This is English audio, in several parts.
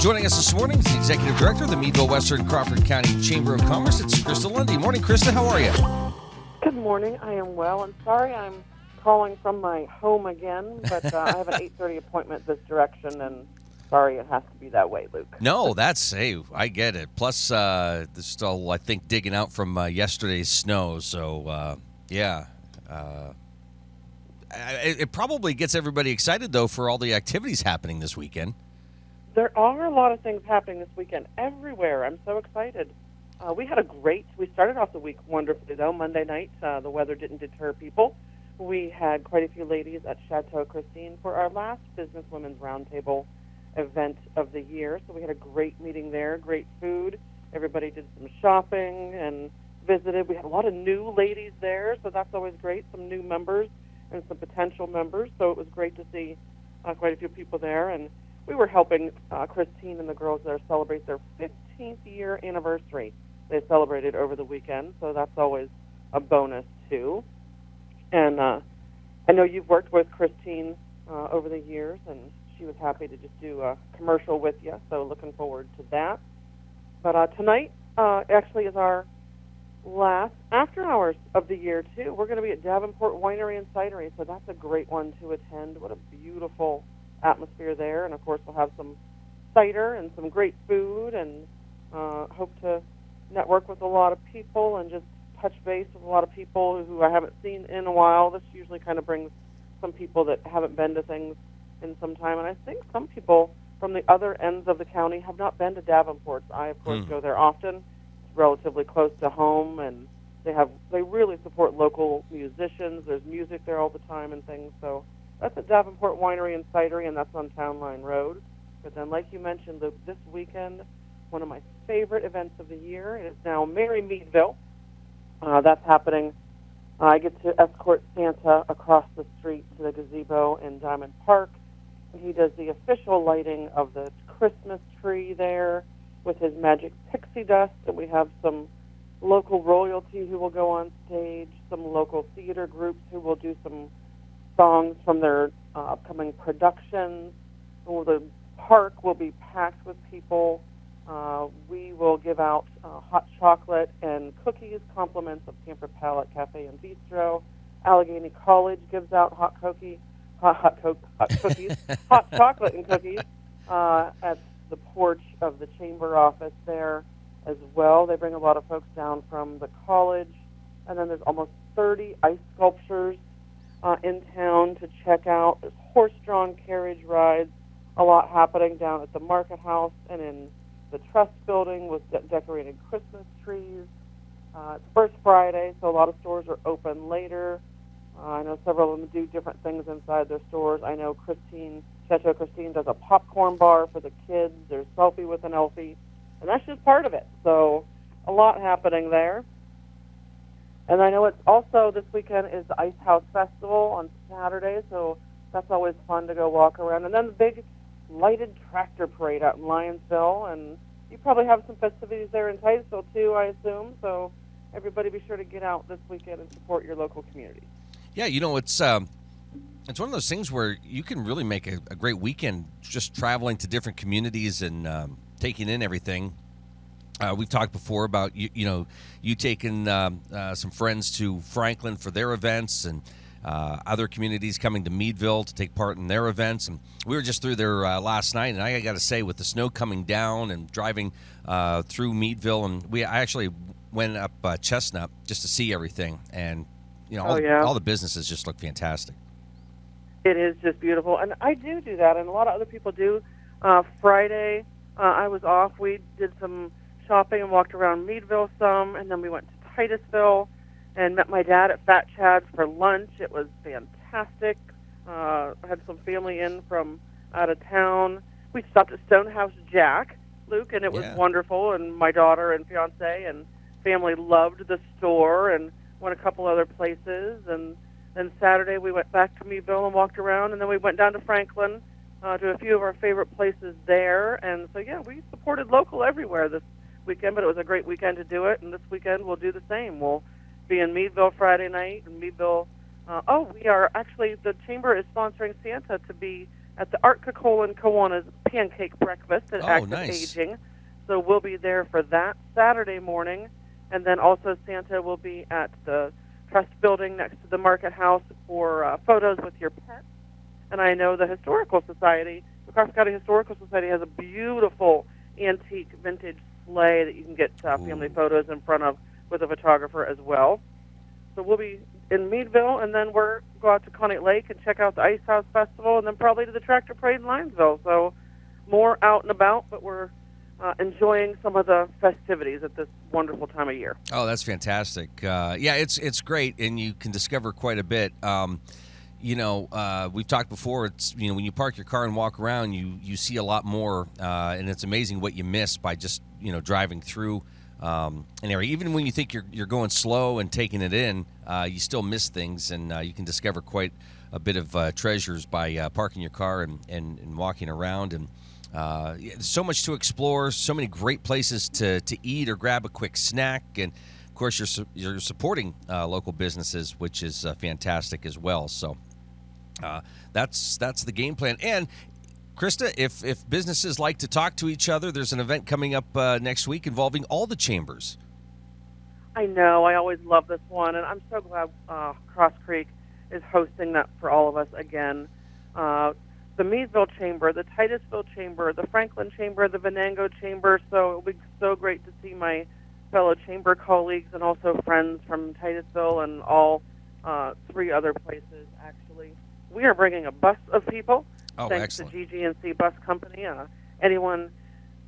Joining us this morning is the Executive Director of the Meadville-Western Crawford County Chamber of Commerce. It's Christa Lundy. Morning, Christa. How are you? Good morning. I am well. I'm sorry I'm calling from my home again, but I have an 8:30 appointment this direction, and sorry it has to be that way, Luke. No, I get it. Plus, they're still, I think, digging out from yesterday's snow. So, it probably gets everybody excited, though, for all the activities happening this weekend. There are a lot of things happening this weekend everywhere. I'm so excited. We started off the week wonderfully, though. Monday night, the weather didn't deter people. We had quite a few ladies at Chateau Christine for our last Business Women's Roundtable event of the year. So we had a great meeting there, great food. Everybody did some shopping and visited. We had a lot of new ladies there, so that's always great, some new members and some potential members. So it was great to see quite a few people there. And we were helping Christine and the girls there celebrate their 15th year anniversary. They celebrated over the weekend, so that's always a bonus, too. And I know you've worked with Christine over the years, and she was happy to just do a commercial with you, so looking forward to that. But tonight actually is our last after hours of the year, too. We're going to be at Davenport Winery and Cidery, so that's a great one to attend. What a beautiful atmosphere there, and of course we'll have some cider and some great food, and hope to network with a lot of people and just touch base with a lot of people who I haven't seen in a while. This usually kind of brings some people that haven't been to things in some time, and I think some people from the other ends of the county have not been to Davenport. I, of course, go there often. It's relatively close to home, and they really support local musicians. There's music there all the time and things, so that's at Davenport Winery and Cidery, and that's on Town Line Road. But then, like you mentioned, this weekend, one of my favorite events of the year is now Merry Meadville. That's happening. I get to escort Santa across the street to the gazebo in Diamond Park. He does the official lighting of the Christmas tree there with his magic pixie dust, and we have some local royalty who will go on stage, some local theater groups who will do some songs from their upcoming productions. The park will be packed with people. We will give out hot chocolate and cookies, compliments of Camper Palette Cafe and Bistro. Allegheny College gives out hot cookies, hot chocolate and cookies at the porch of the chamber office there as well. They bring a lot of folks down from the college. And then there's almost 30 ice sculptures in town to check out. There's horse-drawn carriage rides, a lot happening down at the Market House and in the Trust Building with decorated Christmas trees. It's First Friday, so a lot of stores are open later. I know several of them do different things inside their stores. I know Chateau Christine does a popcorn bar for the kids. There's Selfie with an Elfie, and that's just part of it. So a lot happening there. And I know it's also this weekend is the Ice House Festival on Saturday, so that's always fun to go walk around. And then the big lighted tractor parade out in Lyonsville, and you probably have some festivities there in Titusville too, I assume. So everybody be sure to get out this weekend and support your local community. Yeah, it's one of those things where you can really make a great weekend just traveling to different communities and taking in everything. We've talked before about you taking some friends to Franklin for their events, and other communities coming to Meadville to take part in their events. And we were just through there last night, and I got to say, with the snow coming down and driving through Meadville, and I actually went up Chestnut just to see everything, and all the businesses just look fantastic. It is just beautiful, and I do that, and a lot of other people do. Friday, I was off. We did some shopping and walked around Meadville some, and then we went to Titusville and met my dad at Fat Chad's for lunch. It was fantastic. I had some family in from out of town. We stopped at Stonehouse Jack, Luke, and it was wonderful, and my daughter and fiance and family loved the store and went a couple other places. And then Saturday we went back to Meadville and walked around, and then we went down to Franklin to a few of our favorite places there. And so, we supported local everywhere this weekend, but it was a great weekend to do it, and this weekend we'll do the same. We'll be in Meadville Friday night, and Meadville, the Chamber is sponsoring Santa to be at the Art Coca-Cola and Kiwanis Pancake Breakfast at Active nice. Aging. So we'll be there for that Saturday morning. And then also Santa will be at the Trust Building next to the Market House for photos with your pets. And I know the Historical Society, the Crawford County Historical Society, has a beautiful antique vintage sleigh that you can get family photos in front of with a photographer as well. So we'll be in Meadville, and then we'll go out to Conneaut Lake and check out the Ice House Festival, and then probably to the Tractor Parade in Linesville. So more out and about, but we're enjoying some of the festivities at this wonderful time of year. Oh, that's fantastic. Yeah, it's great, and you can discover quite a bit. We've talked before, it's, when you park your car and walk around, you see a lot more, and it's amazing what you miss by just, driving through an area. Even when you think you're going slow and taking it in, you still miss things, and you can discover quite a bit of treasures by parking your car and walking around. And there's so much to explore, so many great places to eat or grab a quick snack, and of course you're supporting local businesses, which is fantastic as well. So that's the game plan. And Christa, if businesses like to talk to each other, there's an event coming up next week involving all the chambers. I know. I always love this one, and I'm so glad Cross Creek is hosting that for all of us again. The Meadville Chamber, the Titusville Chamber, the Franklin Chamber, the Venango Chamber. So it'll be so great to see my fellow chamber colleagues and also friends from Titusville and all 3 other places, actually. We are bringing a bus of people, thanks excellent. to GG&C Bus Company. Anyone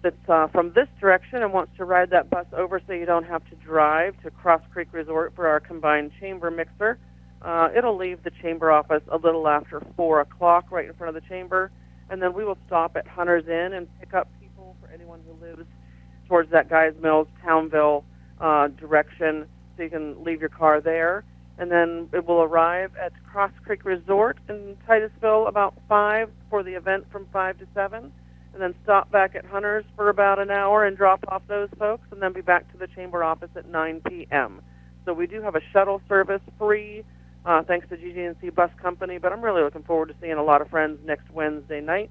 that's from this direction and wants to ride that bus over so you don't have to drive to Cross Creek Resort for our combined chamber mixer, it'll leave the chamber office a little after 4 o'clock right in front of the chamber, and then we will stop at Hunter's Inn and pick up people for anyone who lives towards that Guys Mills, Townville direction, so you can leave your car there. And then it will arrive at Cross Creek Resort in Titusville about 5 for the event from 5 to 7, and then stop back at Hunter's for about an hour and drop off those folks, and then be back to the chamber office at 9 p.m. So we do have a shuttle service free, thanks to GG&C Bus Company, but I'm really looking forward to seeing a lot of friends next Wednesday night.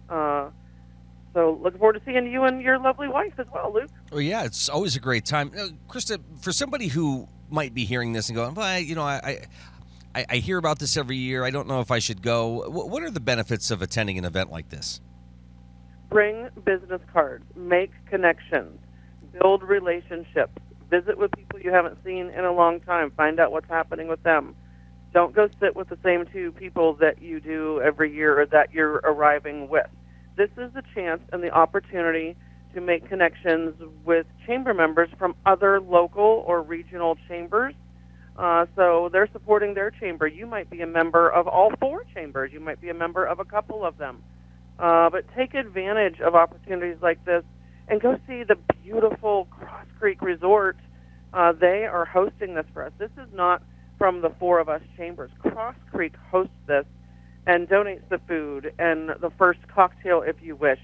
So looking forward to seeing you and your lovely wife as well, Luke. Oh, yeah, it's always a great time. Christa, for somebody who might be hearing this and going, well, I hear about this every year. I don't know if I should go. What are the benefits of attending an event like this? Bring business cards, make connections, build relationships, visit with people you haven't seen in a long time, find out what's happening with them. Don't go sit with the same 2 people that you do every year or that you're arriving with. This is the chance and the opportunity to make connections with chamber members from other local or regional chambers. So they're supporting their chamber. You might be a member of all 4 chambers. You might be a member of a couple of them. But take advantage of opportunities like this and go see the beautiful Cross Creek Resort. They are hosting this for us. This is not from the 4 of us chambers. Cross Creek hosts this and donates the food and the first cocktail if you wish.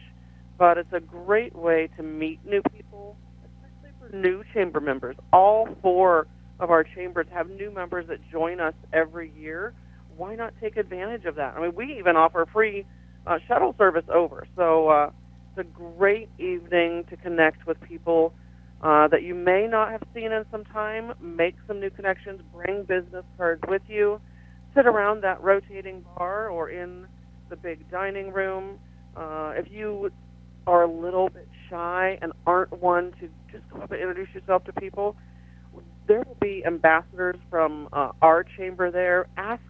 But it's a great way to meet new people, especially for new chamber members. All 4 of our chambers have new members that join us every year. Why not take advantage of that? I mean, we even offer free shuttle service over. So it's a great evening to connect with people that you may not have seen in some time. Make some new connections. Bring business cards with you. Sit around that rotating bar or in the big dining room. If you are a little bit shy and aren't one to just go up and introduce yourself to people, there will be ambassadors from our chamber there. Ask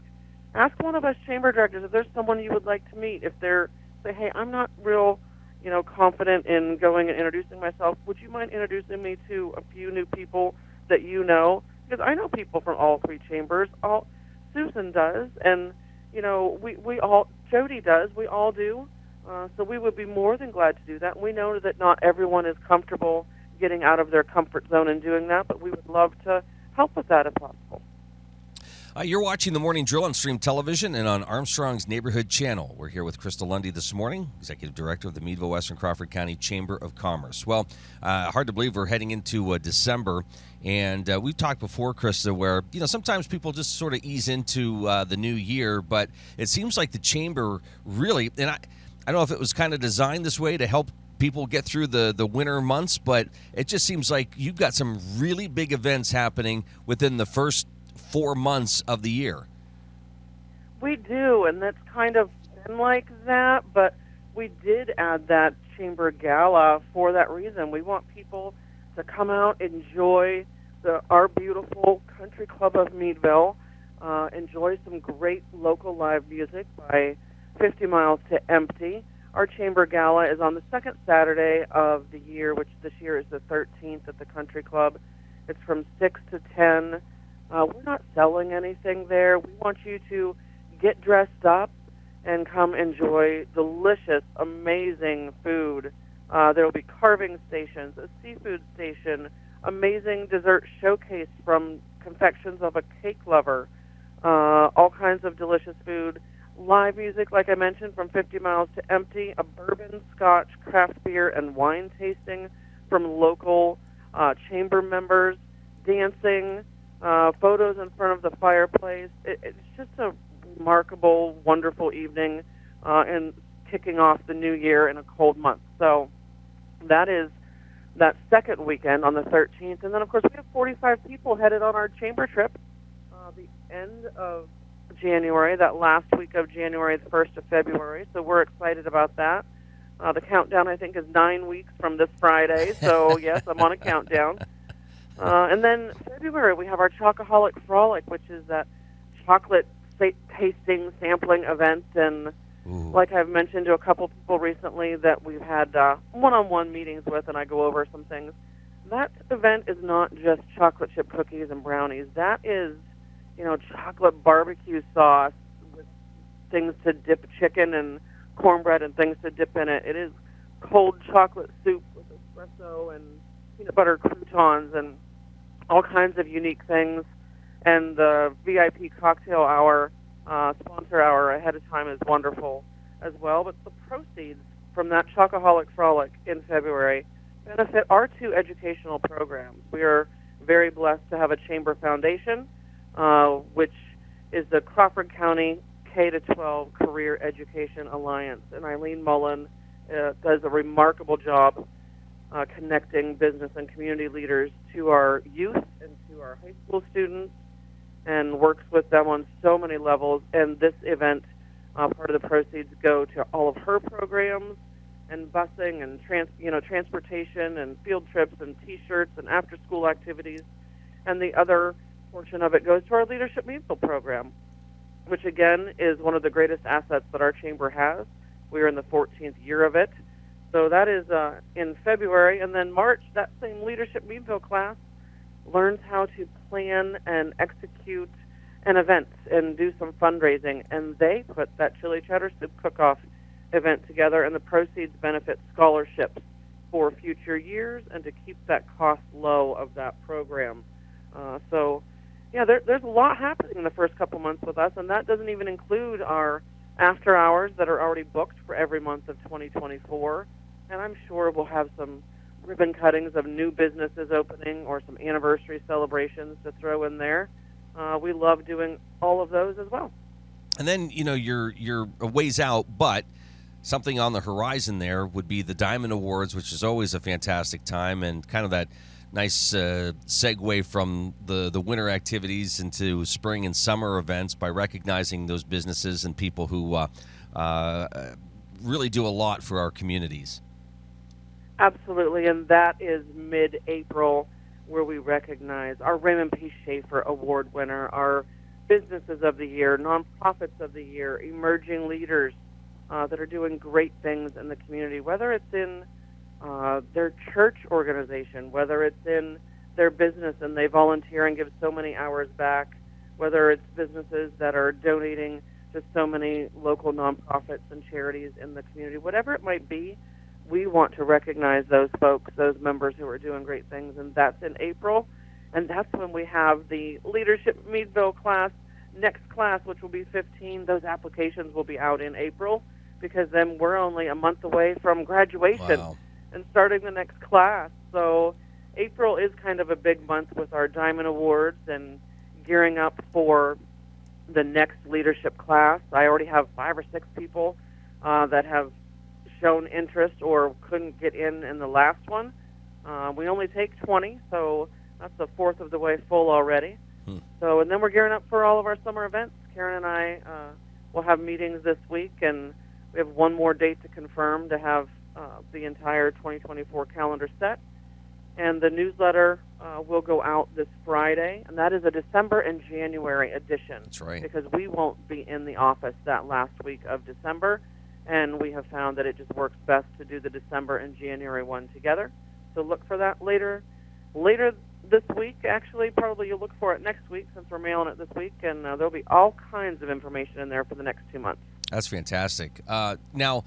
one of us chamber directors if there's someone you would like to meet. If they're say, hey, I'm not real, confident in going and introducing myself, would you mind introducing me to a few new people that you know? Because I know people from all 3 chambers. Susan does, and we all, Jody does. We all do. So we would be more than glad to do that. We know that not everyone is comfortable getting out of their comfort zone and doing that, but we would love to help with that if possible. You're watching the Morning Drill on Stream Television and on Armstrong's Neighborhood Channel. We're here with Christa Lundy this morning, Executive Director of the Meadville-Western Crawford County Chamber of Commerce. Well, hard to believe we're heading into December, and we've talked before, Christa, where sometimes people just sort of ease into the new year, but it seems like the Chamber really, and I don't know if it was kind of designed this way to help people get through the winter months, but it just seems like you've got some really big events happening within the first 4 months of the year. We do, and that's kind of been like that, but we did add that Chamber Gala for that reason. We want people to come out, enjoy our beautiful country club of Meadville, enjoy some great local live music by 50 Miles to Empty. Our Chamber Gala is on the second Saturday of the year, which this year is the 13th at the country club. It's from 6 to 10. We're not selling anything there. We want you to get dressed up and come enjoy delicious, amazing food. There will be carving stations, a seafood station, amazing dessert showcase from Confections of a Cake Lover, all kinds of delicious food, live music, like I mentioned, from 50 Miles to Empty, a bourbon, scotch, craft beer, and wine tasting from local chamber members, dancing, photos in front of the fireplace. It's just a remarkable, wonderful evening and kicking off the new year in a cold month. So that is that second weekend on the 13th. And then, of course, we have 45 people headed on our chamber trip the end of January, that last week of January, the 1st of February. So we're excited about that. The countdown, I think, is 9 weeks from this Friday. So, yes, I'm on a countdown. And then February, we have our Chocoholic Frolic, which is that chocolate tasting, sampling event. And like I've mentioned to a couple people recently that we've had one-on-one meetings with, and I go over some things, that event is not just chocolate chip cookies and brownies. That is, chocolate barbecue sauce with things to dip chicken and cornbread and things to dip in it. It is cold chocolate soup with espresso and peanut butter croutons and all kinds of unique things. And the VIP cocktail hour, sponsor hour ahead of time is wonderful as well. But the proceeds from that Chocoholic Frolic in February benefit our 2 educational programs. We are very blessed to have a Chamber Foundation, which is the Crawford County K-12 Career Education Alliance. And Eileen Mullen does a remarkable job connecting business and community leaders to our youth and to our high school students, and works with them on so many levels. And this event, part of the proceeds go to all of her programs and busing and transportation and field trips and T-shirts and after-school activities. And the other portion of it goes to our Leadership Meadville program, which again is one of the greatest assets that our chamber has. We are in the 14th year of it. So that is in February. And then March, that same Leadership Meadville class learns how to plan and execute an event and do some fundraising. And they put that chili cheddar soup cook-off event together, and the proceeds benefit scholarships for future years and to keep that cost low of that program. There's a lot happening in the first couple months with us, and that doesn't even include our after hours that are already booked for every month of 2024. And I'm sure we'll have some ribbon cuttings of new businesses opening or some anniversary celebrations to throw in there. We love doing all of those as well. And then, you're a ways out, but something on the horizon there would be the Diamond Awards, which is always a fantastic time and kind of that nice segue from the winter activities into spring and summer events by recognizing those businesses and people who really do a lot for our communities. Absolutely, and that is mid-April, where we recognize our Raymond P. Schaefer Award winner, our businesses of the year, nonprofits of the year, emerging leaders that are doing great things in the community, whether it's in their church organization, whether it's in their business and they volunteer and give so many hours back, whether it's businesses that are donating to so many local nonprofits and charities in the community, whatever it might be. We want to recognize those folks, those members who are doing great things, and that's in April. And that's when we have the Leadership Meadville class next class, which will be 15, those applications will be out in April, because then we're only a month away from graduation. Wow. And starting the next class. So April is kind of a big month with our Diamond Awards and gearing up for the next leadership class. I already have 5 or 6 people that have shown interest or couldn't get in the last one. We only take 20, so that's a fourth of the way full already. So, and then we're gearing up for all of our summer events. Karen and I will have meetings this week, and we have one more date to confirm to have the entire 2024 calendar set. And the newsletter will go out this Friday, and that is a December and January edition. That's right. Because we won't be in the office that last week of December, and we have found that it just works best to do the December and January one together. So look for that later this week. Actually, probably you'll look for it next week, since we're mailing it this week, and there'll be all kinds of information in there for the next 2 months. That's fantastic. Now,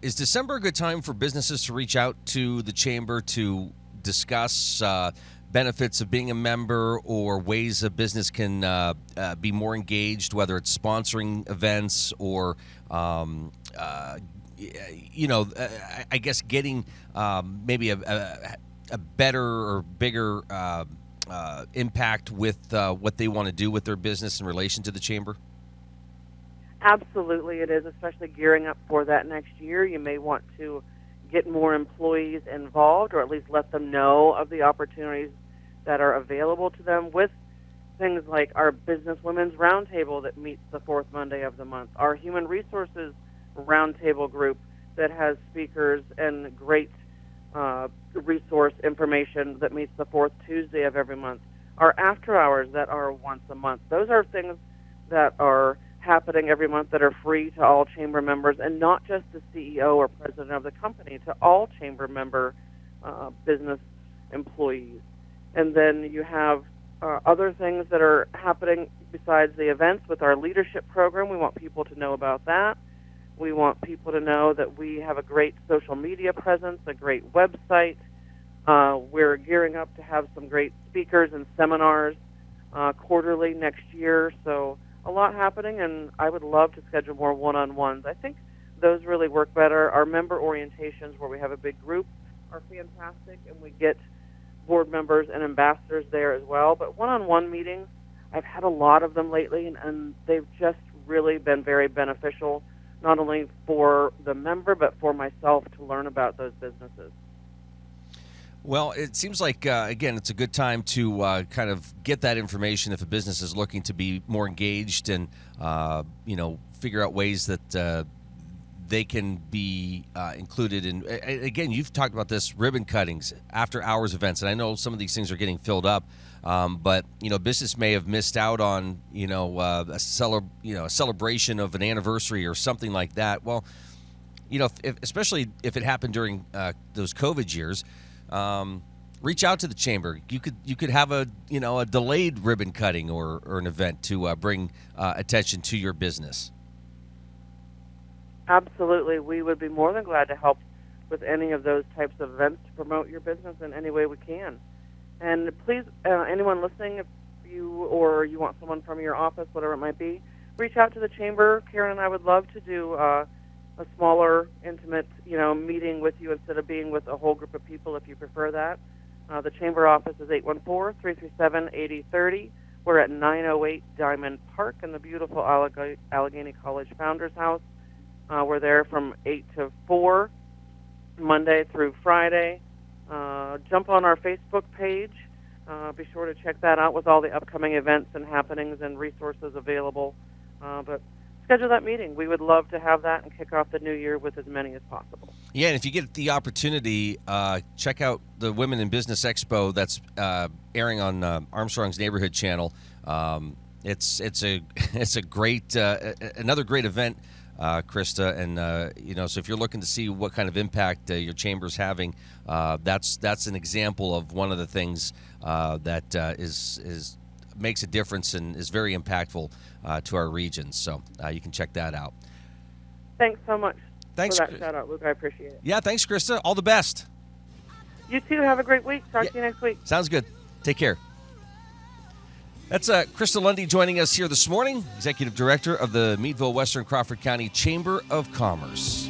is December a good time for businesses to reach out to the Chamber to discuss benefits of being a member, or ways a business can be more engaged, whether it's sponsoring events or, I guess getting maybe a better or bigger impact with what they want to do with their business in relation to the Chamber? Absolutely it is, especially gearing up for that next year. You may want to get more employees involved, or at least let them know of the opportunities that are available to them, with things like our Business Women's Roundtable that meets the fourth Monday of the month, our Human Resources Roundtable group that has speakers and great resource information that meets the fourth Tuesday of every month, our after hours that are once a month. Those are things that are happening every month that are free to all Chamber members, and not just the CEO or president of the company, to all Chamber member business employees. And then you have other things that are happening besides the events with our leadership program. We want people to know about that. We want people to know that we have a great social media presence, a great website. We're gearing up to have some great speakers and seminars quarterly next year. So a lot happening, and I would love to schedule more one-on-ones. I think those really work better. Our member orientations, where we have a big group, are fantastic, and we get board members and ambassadors there as well. But one-on-one meetings, I've had a lot of them lately, and they've just really been very beneficial, not only for the member, but for myself, to learn about those businesses. Well, it seems like, again, it's a good time to kind of get that information if a business is looking to be more engaged and, figure out ways that they can be included in. Again, you've talked about this, ribbon cuttings, after hours events, and I know some of these things are getting filled up, but, business may have missed out on, a celebration of an anniversary or something like that. Well, especially if it happened during those COVID years, reach out to the Chamber. You could have a delayed ribbon cutting or an event to bring attention to your business. Absolutely. We would be more than glad to help with any of those types of events to promote your business in any way we can. And please, anyone listening, if you want someone from your office, whatever it might be, reach out to the Chamber. Karen and I would love to do a smaller, intimate, meeting with you instead of being with a whole group of people, if you prefer that. The Chamber office is 814-337-8030. We're at 908 Diamond Park in the beautiful Allegheny College Founders House. We're there from 8 to 4, Monday through Friday. Jump on our Facebook page. Be sure to check that out with all the upcoming events and happenings and resources available. But schedule that meeting. We would love to have that and kick off the new year with as many as possible. Yeah, and if you get the opportunity, check out the Women in Business Expo that's airing on Armstrong's Neighborhood Channel. It's a great another great event, Christa, and so if you're looking to see what kind of impact your chamber's having, that's an example of one of the things that is makes a difference and is very impactful to our region. So you can check that out. Thanks so much for that shout out, Luke. I appreciate it. Yeah, thanks, Christa. All the best. You too. Have a great week. Talk to you next week. Sounds good. Take care. That's Christa Lundy joining us here this morning, Executive Director of the Meadville-Western Crawford County Chamber of Commerce.